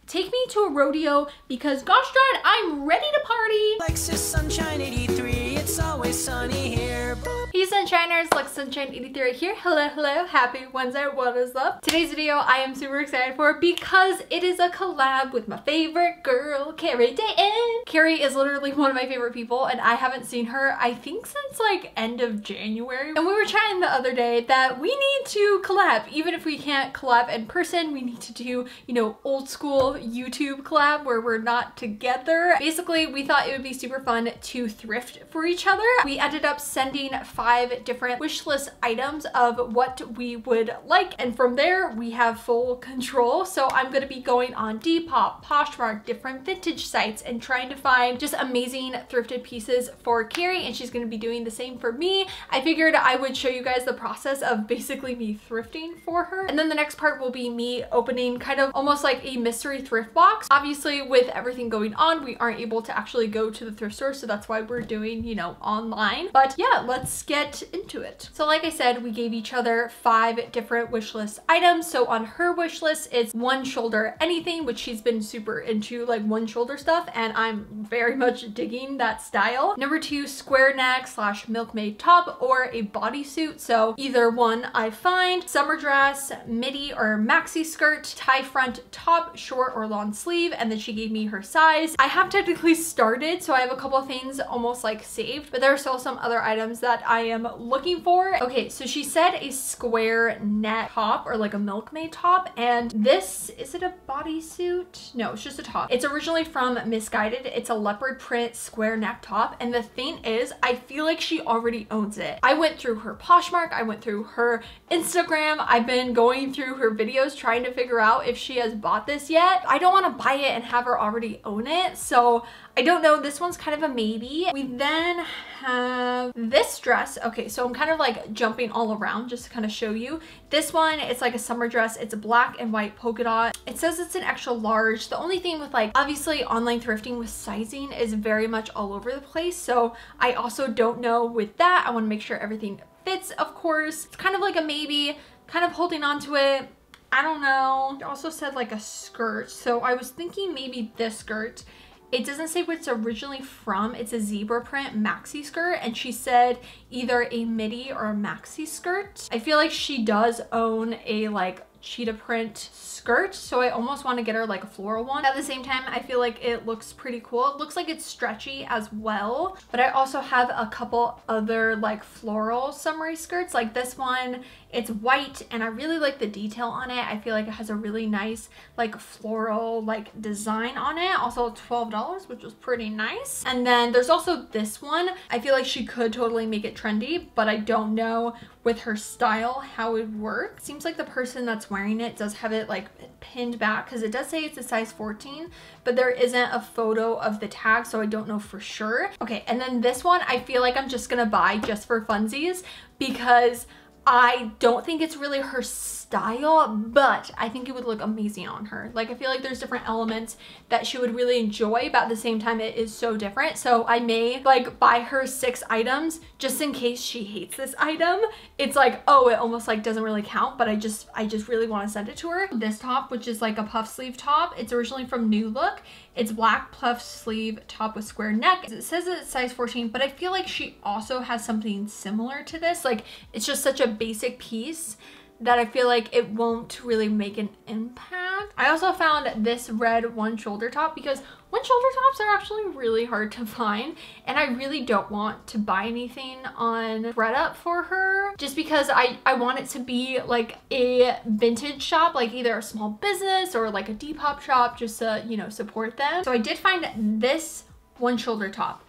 take me to a rodeo because gosh darn, I'm ready to party. Alexasunshine 83, it's always sunny here. Hey Sunshiners, Alexasunshine 83 here. Hello, happy Wednesday, what is up? Today's video I am super excited for because it is a collab with my favorite girl, Carrie Dayton. Carrie is literally one of my favorite people and I haven't seen her, I think since like end of January. And we were chatting the other day that we need to collab. Even if we can't collab in person, we need to do, you know, old school YouTube collab where we're not together. Basically, we thought it would be super fun to thrift for each other. We ended up sending 5 different wish list items of what we would like, and from there we have full control. So I'm going to be going on Depop, Poshmark, different vintage sites and trying to find just amazing thrifted pieces for Carrie, and she's going to be doing the same for me. I figured I would show you guys the process of basically me thrifting for her, and then the next part will be me opening kind of almost like a mystery thrift box. Obviously with everything going on, we aren't able to actually go to the thrift store, so that's why we're doing, you know, online. But yeah, let's get into it. So like I said, we gave each other 5 different wish list items. So on her wish list, it's one shoulder anything, which she's been super into, like one shoulder stuff, and I'm very much digging that style. Number 2, square neck / milkmaid top or a bodysuit. So either one I find. Summer dress, midi or maxi skirt, tie front top, short or long sleeve, and then she gave me her size. I have technically started, so I have a couple of things almost like saved, but there are still some other items that I am looking for. Okay, so she said a square neck top or like a milkmaid top, and this, is it a bodysuit? No, it's just a top. It's originally from Misguided. It's a leopard print square neck top, and the thing is, I feel like she already owns it. I went through her Poshmark, I went through her Instagram, I've been going through her videos trying to figure out if she has bought this yet. I don't want to buy it and have her already own it, so I don't know. This one's kind of a maybe. We then have this dress. Okay, so I'm kind of like jumping all around just to kind of show you. This one, it's like a summer dress. It's a black and white polka dot. It says it's an extra large. The only thing with like, obviously online thrifting with sizing is very much all over the place. So I also don't know with that. I want to make sure everything fits, of course. It's kind of like a maybe, kind of holding on to it. I don't know. It also said like a skirt. So I was thinking maybe this skirt. It doesn't say what it's originally from. It's a zebra print maxi skirt, and she said either a midi or a maxi skirt. I feel like she does own a like cheetah print skirt, so I almost want to get her like a floral one. At the same time, I feel like it looks pretty cool. It looks like it's stretchy as well, but I also have a couple other like floral summery skirts. Like this one, it's white and I really like the detail on it. I feel like it has a really nice like floral like design on it. Also $12, which was pretty nice. And then there's also this one. I feel like she could totally make it trendy, but I don't know with her style how it works. Seems like the person that's wearing it does have it like pinned back, because it does say it's a size 14, but there isn't a photo of the tag, so I don't know for sure. Okay, and then this one I feel like I'm just gonna buy just for funsies because I don't think it's really her style, but I think it would look amazing on her. Like I feel like there's different elements that she would really enjoy, but at the same time it is so different. So I may like buy her 6 items just in case she hates this item. It's like, oh, it almost like doesn't really count, but I just really want to send it to her. This top, which is like a puff sleeve top, it's originally from New Look. It's black puff sleeve top with square neck. It says it's size 14, but I feel like she also has something similar to this. Like it's just such a basic piece that I feel like it won't really make an impact. I also found this red one shoulder top because one shoulder tops are actually really hard to find, and I really don't want to buy anything on ThredUp for her just because I want it to be like a vintage shop, like either a small business or like a Depop shop, just to, you know, support them. So I did find this one shoulder top,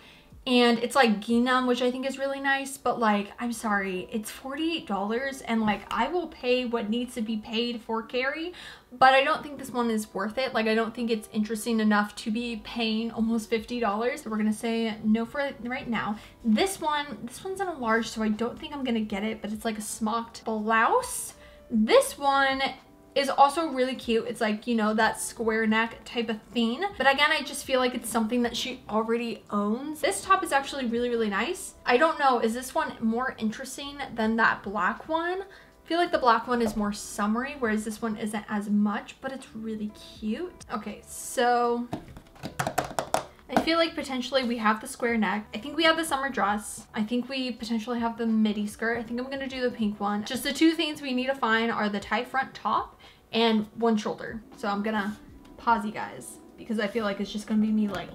and it's like gingham, which I think is really nice, but like, I'm sorry, it's $48, and like I will pay what needs to be paid for Carrie, but I don't think this one is worth it. Like I don't think it's interesting enough to be paying almost $50. So we're gonna say no for it right now. This one's in a large, so I don't think I'm gonna get it, but it's like a smocked blouse. This one is also really cute. It's like, you know, that square neck type of thing. But again, I just feel like it's something that she already owns. This top is actually really, really nice. I don't know, is this one more interesting than that black one? feel like the black one is more summery, whereas this one isn't as much, but it's really cute. Okay, so I feel like potentially we have the square neck. I think we have the summer dress. I think we potentially have the midi skirt. I think I'm gonna do the pink one. Just the two things we need to find are the tie front top and one shoulder. So I'm gonna pause you guys because I feel like it's just gonna be me like,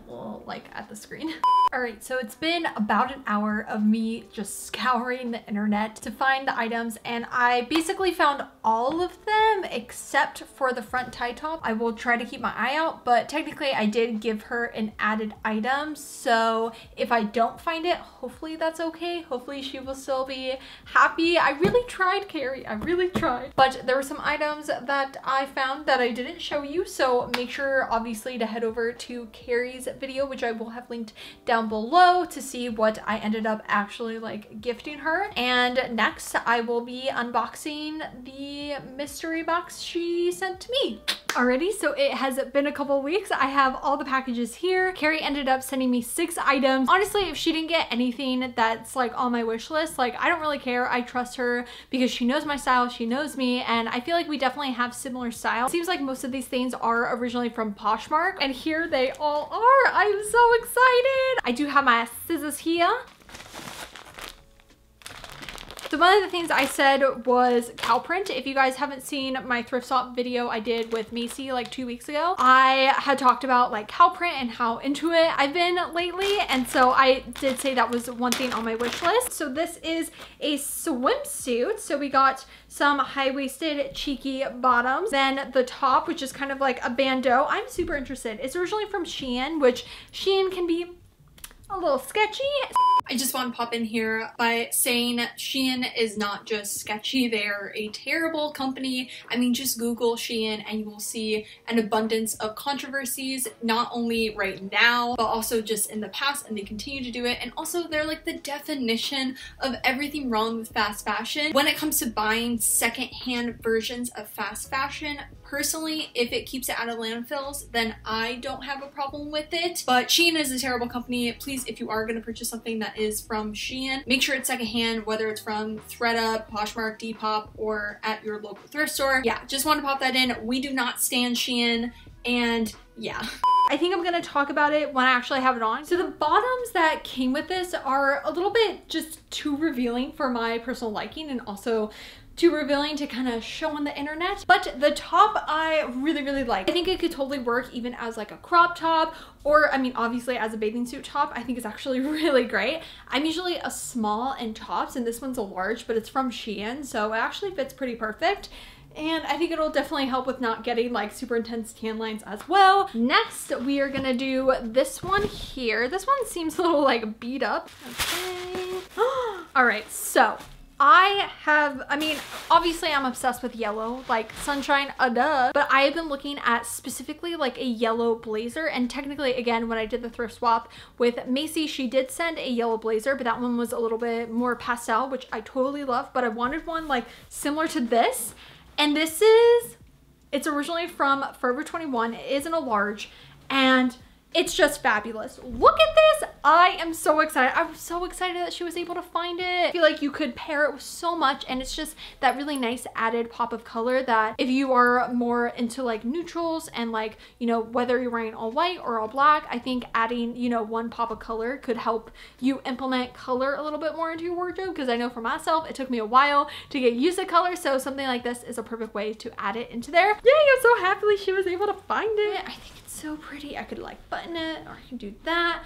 like at the screen. All right, so it's been about an hour of me just scouring the internet to find the items, and I basically found all of them except for the front tie top. I will try to keep my eye out, but technically I did give her an added item, so if I don't find it, hopefully that's okay. Hopefully she will still be happy. I really tried, Carrie, I really tried. But there were some items that I found that I didn't show you, so make sure obviously to head over to Carrie's video, which I will have linked down below, to see what I ended up actually like gifting her. And next I will be unboxing the mystery box she sent to me. Alrighty, so it has been a couple weeks. I have all the packages here. Carrie ended up sending me 6 items. Honestly, if she didn't get anything that's like on my wish list, like I don't really care. I trust her because she knows my style, she knows me, and I feel like we definitely have similar style. It seems like most of these things are originally from Poshmark, and here they all are. I'm so excited. I do have my scissors here. So one of the things I said was cow print. If you guys haven't seen my thrift swap video I did with Macy like 2 weeks ago, I had talked about like cow print and how into it I've been lately. And so I did say that was one thing on my wish list. So this is a swimsuit. So we got some high-waisted cheeky bottoms. Then the top, which is kind of like a bandeau. I'm super interested. It's originally from Shein, which Shein can be a little sketchy. I just want to pop in here by saying Shein is not just sketchy, they're a terrible company. I mean, just Google Shein and you will see an abundance of controversies, not only right now, but also just in the past, and they continue to do it. And also they're like the definition of everything wrong with fast fashion. When it comes to buying secondhand versions of fast fashion, personally, if it keeps it out of landfills, then I don't have a problem with it. But Shein is a terrible company. Please, if you are going to purchase something that is from Shein, make sure it's secondhand, whether it's from ThredUp, Poshmark, Depop, or at your local thrift store. Yeah, just want to pop that in. We do not stand Shein, and yeah. I think I'm gonna talk about it when I actually have it on. So the bottoms that came with this are a little bit just too revealing for my personal liking, and also too revealing to kind of show on the internet. But the top I really like. I think it could totally work even as like a crop top, or I mean obviously as a bathing suit top. I think it's actually really great. I'm usually a small in tops, and this one's a large, but it's from Shein, so it actually fits pretty perfect. And I think it'll definitely help with not getting like super intense tan lines as well. Next, we are gonna do this one here. This one seems a little like beat up. Okay. All right, so I mean, obviously I'm obsessed with yellow, like sunshine, duh, but I have been looking at specifically like a yellow blazer. And technically, again, when I did the thrift swap with Macy, she did send a yellow blazer, but that one was a little bit more pastel, which I totally love. But I wanted one like similar to this. And this is, it's originally from Forever 21. It is in a large, and it's just fabulous. Look at this. I am so excited. I was so excited that she was able to find it. I feel like you could pair it with so much, and it's just that really nice added pop of color that if you are more into like neutrals and like, you know, whether you're wearing all white or all black, I think adding, you know, one pop of color could help you implement color a little bit more into your wardrobe, because I know for myself, it took me a while to get used to color, so something like this is a perfect way to add it into there. Yay, I'm so happy she was able to find it. I think it's so pretty. I could like button it, or I can do that.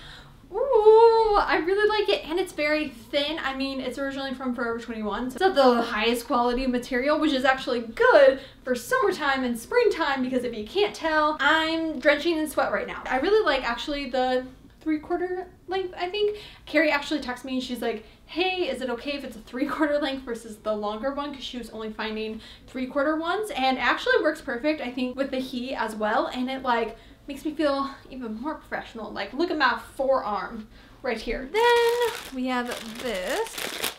Ooh, I really like it, and it's very thin. I mean, it's originally from Forever 21, so it's not the highest quality material, which is actually good for summertime and springtime, because if you can't tell, I'm drenching in sweat right now. I really like actually the 3/4 length, I think. Carrie actually texted me and she's like, hey, is it okay if it's a 3/4 length versus the longer one? Because she was only finding 3/4 ones, and it actually works perfect, I think, with the heat as well, and it like makes me feel even more professional. Like, look at my forearm right here. Then we have this.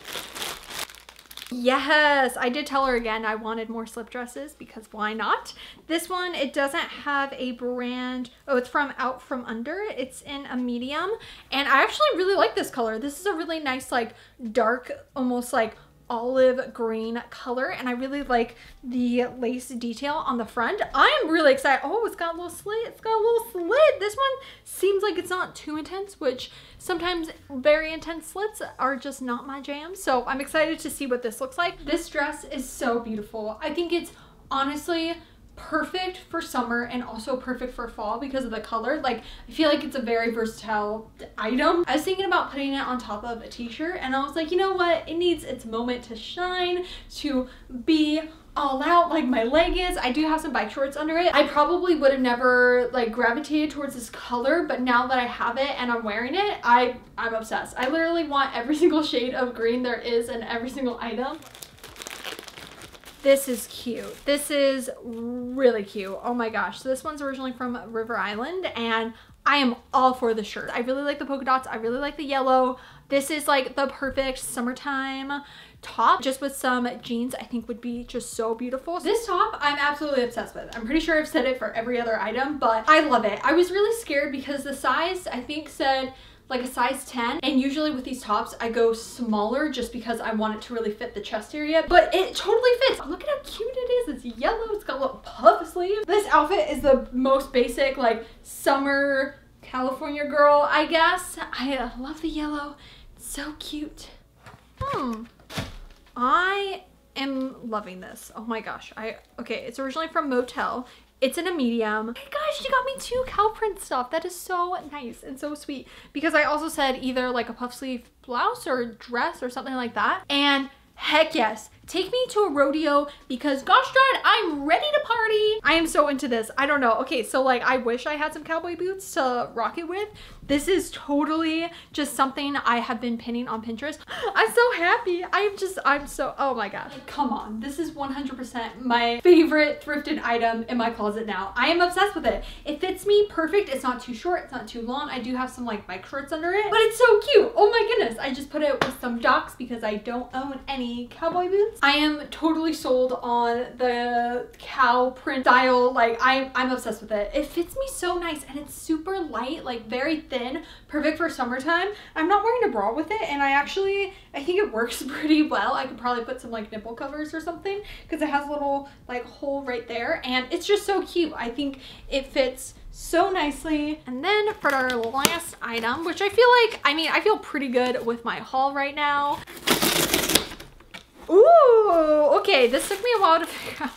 Yes, I did tell her again I wanted more slip dresses, because why not? This one, it doesn't have a brand. Oh, it's from Out From Under. It's in a medium, and I actually really like this color. This is a really nice like dark, almost like olive green color, and I really like the lace detail on the front. I am really excited. Oh, it's got a little slit. It's got a little slit. This one seems like it's not too intense, which sometimes very intense slits are just not my jam. So I'm excited to see what this looks like. This dress is so beautiful. I think it's honestly perfect for summer and also perfect for fall because of the color. Like, I feel like it's a very versatile item. I was thinking about putting it on top of a t-shirt, and I was like, you know what? It needs its moment to shine, to be all out like my leg is. I do have some bike shorts under it. I probably would have never like gravitated towards this color, but now that I have it and I'm wearing it, I'm obsessed. I literally want every single shade of green there is in every single item. This is cute. This is really cute. Oh my gosh. So this one's originally from River Island, and I am all for the shirt. I really like the polka dots. I really like the yellow. This is like the perfect summertime top, just with some jeans. I think would be just so beautiful. This top I'm absolutely obsessed with. I'm pretty sure I've said it for every other item, but I love it. I was really scared because the size I think said like a size 10, and usually with these tops I go smaller just because I want it to really fit the chest area, but it totally fits. Look at how cute it is. It's yellow. It's got a little puff sleeve. This outfit is the most basic like summer California girl, I guess. I love the yellow. It's so cute. I am loving this. Oh my gosh. Okay, it's originally from Motel. It's in a medium. Hey guys, she got me 2 cow print stuff. That is so nice and so sweet, because I also said either like a puff sleeve blouse or dress or something like that. And heck yes, take me to a rodeo, because gosh darn, I'm ready to party. I am so into this. I don't know. Okay, so like I wish I had some cowboy boots to rock it with. This is totally just something I have been pinning on Pinterest. I'm so happy. I'm so, oh my gosh. Like, come on. This is 100% my favorite thrifted item in my closet now. I am obsessed with it. It fits me perfect. It's not too short. It's not too long. I do have some like bike shorts under it, but it's so cute. Oh my goodness. I just put it with some Docs because I don't own any cowboy boots. I am totally sold on the cow print style. Like I'm obsessed with it. It fits me so nice, and it's super light, like very thin. Perfect for summertime. I'm not wearing a bra with it, and I think it works pretty well. I could probably put some like nipple covers or something, because it has a little like hole right there, and it's just so cute. I think it fits so nicely. And then for our last item, which I feel like, I feel pretty good with my haul right now. Ooh, okay, this took me a while to figure out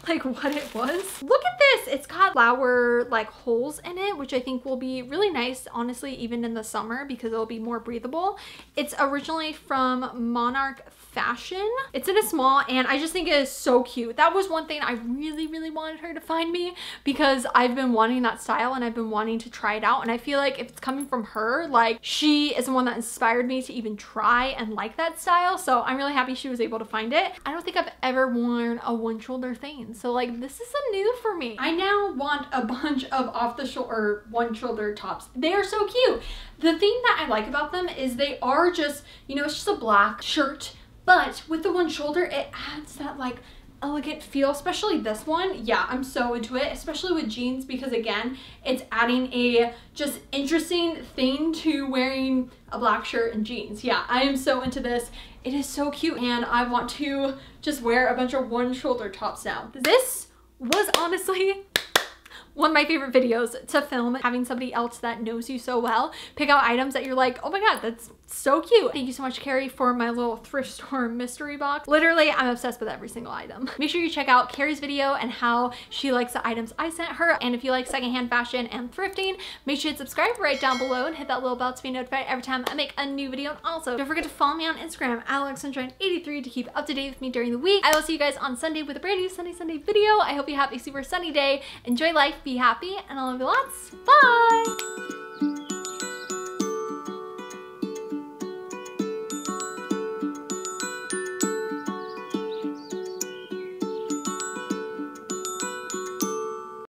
like what it was. Look at this. It's got flower like holes in it, which I think will be really nice, honestly, even in the summer, because it'll be more breathable. It's originally from Monarch Fashion. It's in a small, and I just think it is so cute. That was one thing I really wanted her to find me, because I've been wanting that style and I've been wanting to try it out, and I feel like if it's coming from her, like she is the one that inspired me to even try and like that style. So I'm really happy she was able to find it. I don't think I've ever worn a one shoulder thing, so like this is a new for me. I now want a bunch of off the shoulder or one shoulder tops. They are so cute. The thing that I like about them is they are just, you know, it's just a black shirt, but with the one shoulder, it adds that like elegant feel, especially this one. Yeah, I'm so into it, especially with jeans, because again, it's adding a just interesting thing to wearing a black shirt and jeans. Yeah, I am so into this. It is so cute, and I want to just wear a bunch of one shoulder tops now. This was honestly one of my favorite videos to film, having somebody else that knows you so well pick out items that you're like, oh my god, that's so cute. Thank you so much, Carrie, for my little thrift store mystery box. Literally, I'm obsessed with every single item. Make sure you check out Carrie's video and how she likes the items I sent her. And if you like secondhand fashion and thrifting, make sure to subscribe right down below and hit that little bell to be notified every time I make a new video. And also, don't forget to follow me on Instagram, alexasunshine83, to keep up to date with me during the week. I will see you guys on Sunday with a brand new Sunday video. I hope you have a super sunny day. Enjoy life, be happy, and I love you lots. Bye!